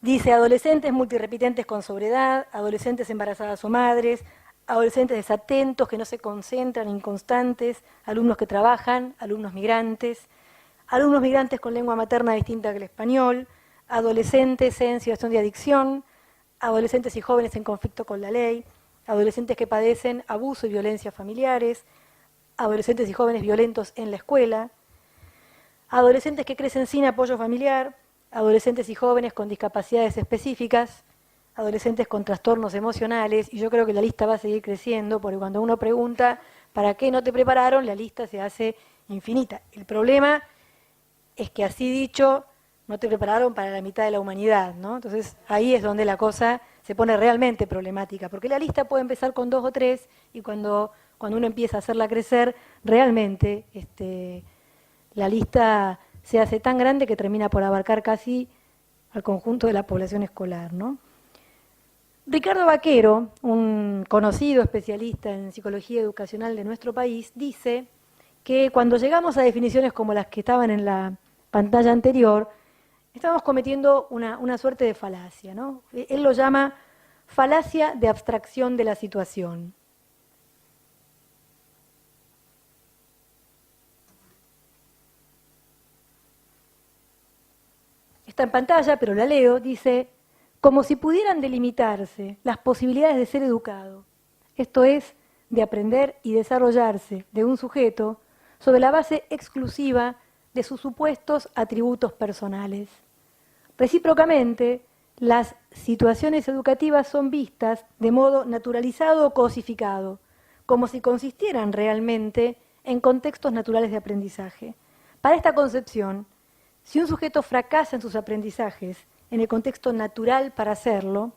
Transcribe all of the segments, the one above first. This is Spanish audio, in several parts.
Dice adolescentes multirepitentes con sobriedad, adolescentes embarazadas o madres, adolescentes desatentos que no se concentran, inconstantes, alumnos que trabajan, alumnos migrantes con lengua materna distinta que el español, adolescentes en situación de adicción, adolescentes y jóvenes en conflicto con la ley, adolescentes que padecen abuso y violencia familiares, adolescentes y jóvenes violentos en la escuela, adolescentes que crecen sin apoyo familiar, adolescentes y jóvenes con discapacidades específicas, adolescentes con trastornos emocionales, y yo creo que la lista va a seguir creciendo, porque cuando uno pregunta ¿para qué no te prepararon?, la lista se hace infinita. El problema es que, así dicho, no te prepararon para la mitad de la humanidad, ¿no? Entonces ahí es donde la cosa se pone realmente problemática, porque la lista puede empezar con 2 o 3, y cuando uno empieza a hacerla crecer, realmente la lista se hace tan grande que termina por abarcar casi al conjunto de la población escolar, ¿no? Ricardo Vaquero, un conocido especialista en psicología educacional de nuestro país, dice que cuando llegamos a definiciones como las que estaban en la pantalla anterior, estamos cometiendo una suerte de falacia, ¿no? Él lo llama falacia de abstracción de la situación. Está en pantalla, pero la leo, dice: como si pudieran delimitarse las posibilidades de ser educado, esto es, de aprender y desarrollarse de un sujeto sobre la base exclusiva de sus supuestos atributos personales. Recíprocamente, las situaciones educativas son vistas de modo naturalizado o cosificado, como si consistieran realmente en contextos naturales de aprendizaje. Para esta concepción, si un sujeto fracasa en sus aprendizajes, en el contexto natural para hacerlo,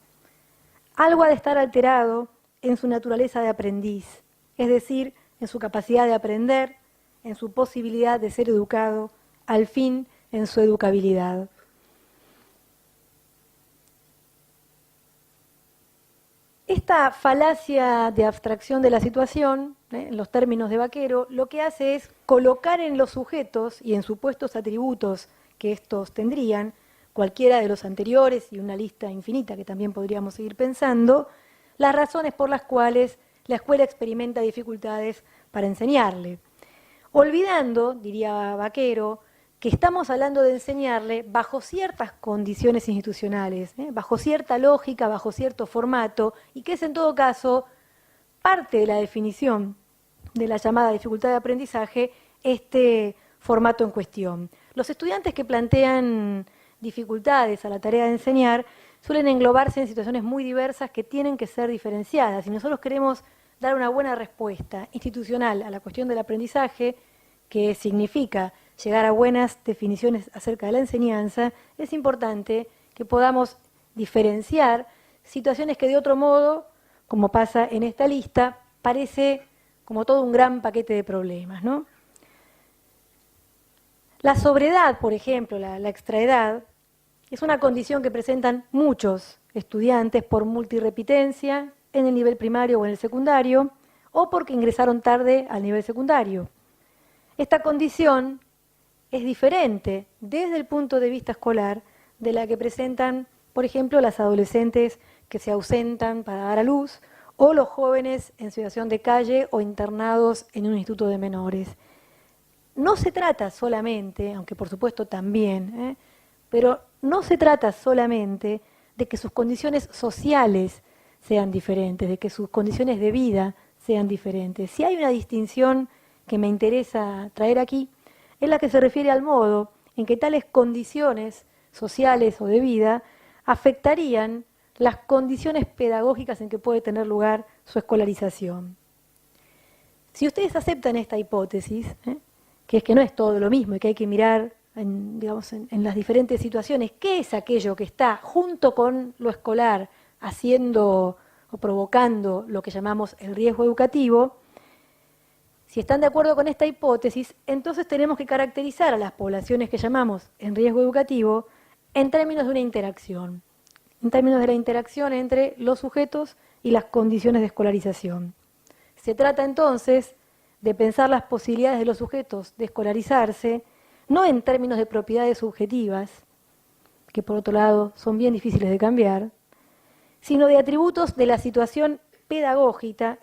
algo ha de estar alterado en su naturaleza de aprendiz, es decir, en su capacidad de aprender, en su posibilidad de ser educado, al fin, en su educabilidad. Esta falacia de abstracción de la situación, en los términos de Vaquero, lo que hace es colocar en los sujetos y en supuestos atributos que estos tendrían, cualquiera de los anteriores y una lista infinita que también podríamos seguir pensando, las razones por las cuales la escuela experimenta dificultades para enseñarle. Olvidando, diría Vaquero, que estamos hablando de enseñarle bajo ciertas condiciones institucionales, bajo cierta lógica, bajo cierto formato, y que es en todo caso parte de la definición de la llamada dificultad de aprendizaje, este formato en cuestión. Los estudiantes que plantean dificultades a la tarea de enseñar suelen englobarse en situaciones muy diversas que tienen que ser diferenciadas. Si nosotros queremos dar una buena respuesta institucional a la cuestión del aprendizaje, que significa llegar a buenas definiciones acerca de la enseñanza, es importante que podamos diferenciar situaciones que de otro modo, como pasa en esta lista, parece como todo un gran paquete de problemas, ¿no? La sobriedad, por ejemplo, la extraedad, es una condición que presentan muchos estudiantes por multirepitencia en el nivel primario o en el secundario, o porque ingresaron tarde al nivel secundario. Esta condición es diferente desde el punto de vista escolar de la que presentan, por ejemplo, las adolescentes que se ausentan para dar a luz o los jóvenes en situación de calle o internados en un instituto de menores. No se trata solamente, aunque por supuesto también, pero no se trata solamente de que sus condiciones sociales sean diferentes, de que sus condiciones de vida sean diferentes. Si hay una distinción que me interesa traer aquí, es la que se refiere al modo en que tales condiciones sociales o de vida afectarían las condiciones pedagógicas en que puede tener lugar su escolarización. Si ustedes aceptan esta hipótesis, que es que no es todo lo mismo y que hay que mirar en las diferentes situaciones qué es aquello que está junto con lo escolar haciendo o provocando lo que llamamos el riesgo educativo, si están de acuerdo con esta hipótesis, entonces tenemos que caracterizar a las poblaciones que llamamos en riesgo educativo en términos de una interacción, en términos de la interacción entre los sujetos y las condiciones de escolarización. Se trata entonces de pensar las posibilidades de los sujetos de escolarizarse, no en términos de propiedades subjetivas, que por otro lado son bien difíciles de cambiar, sino de atributos de la situación pedagógica,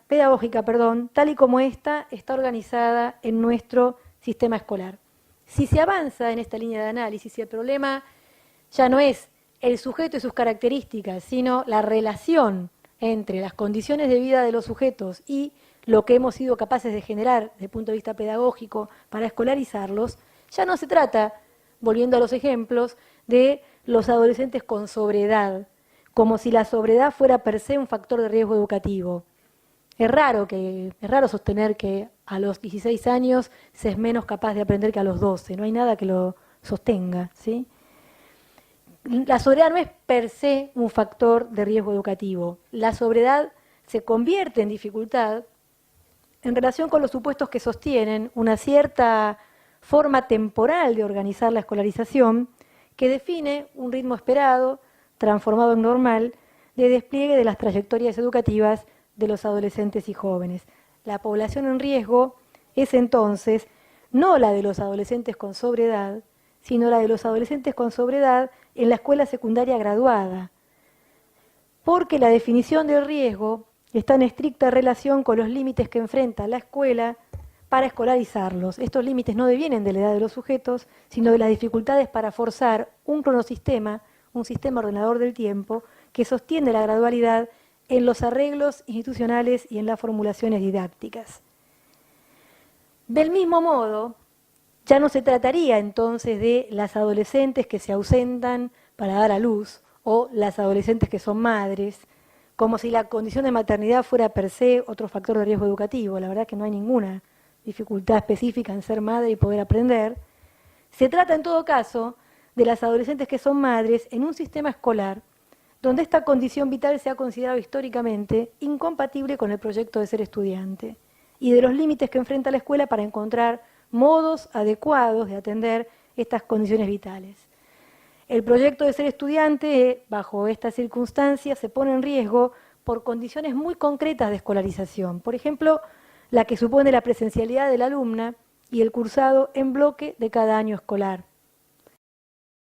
tal y como esta está organizada en nuestro sistema escolar. Si se avanza en esta línea de análisis, si el problema ya no es el sujeto y sus características, sino la relación entre las condiciones de vida de los sujetos y lo que hemos sido capaces de generar desde el punto de vista pedagógico para escolarizarlos, ya no se trata, volviendo a los ejemplos, de los adolescentes con sobreedad, como si la sobreedad fuera per se un factor de riesgo educativo. Es raro sostener que a los 16 años se es menos capaz de aprender que a los 12, no hay nada que lo sostenga, ¿sí? La sobriedad no es per se un factor de riesgo educativo. La sobriedad se convierte en dificultad en relación con los supuestos que sostienen una cierta forma temporal de organizar la escolarización que define un ritmo esperado, transformado en normal, de despliegue de las trayectorias educativas de los adolescentes y jóvenes. La población en riesgo es entonces no la de los adolescentes con sobreedad, sino la de los adolescentes con sobreedad en la escuela secundaria graduada, porque la definición del riesgo está en estricta relación con los límites que enfrenta la escuela para escolarizarlos. Estos límites no devienen de la edad de los sujetos, sino de las dificultades para forzar un cronosistema, un sistema ordenador del tiempo, que sostiene la gradualidad en los arreglos institucionales y en las formulaciones didácticas. Del mismo modo, ya no se trataría entonces de las adolescentes que se ausentan para dar a luz o las adolescentes que son madres, como si la condición de maternidad fuera per se otro factor de riesgo educativo. La verdad que no hay ninguna dificultad específica en ser madre y poder aprender. Se trata en todo caso de las adolescentes que son madres en un sistema escolar donde esta condición vital se ha considerado históricamente incompatible con el proyecto de ser estudiante y de los límites que enfrenta la escuela para encontrar modos adecuados de atender estas condiciones vitales. El proyecto de ser estudiante, bajo estas circunstancias, se pone en riesgo por condiciones muy concretas de escolarización. Por ejemplo, la que supone la presencialidad de la alumna y el cursado en bloque de cada año escolar.